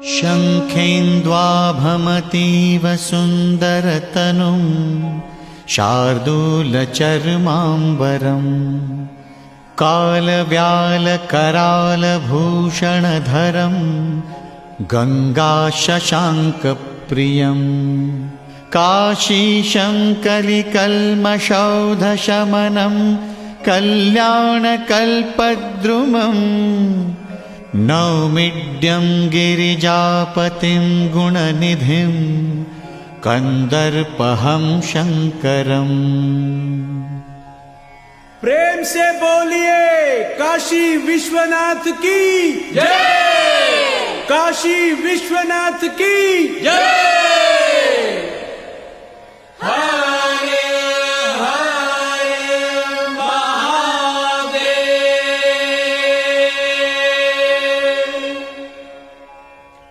शङ्खेन्द्वाभमतीव सुन्दरतनुं शार्दूलचर्माम्बरम् कालव्यालकरालभूषणधरं गङ्गाशशाङ्कप्रियम् काशीशं कलिकल्मषौधशमनं कल्याणकल्पद्रुमम् नौमिड्यं गिरिजापतिं गुणनिधिं कंदर्पहं शंकरम्। प्रेम से बोलिए काशी विश्वनाथ की जय, काशी विश्वनाथ की जय।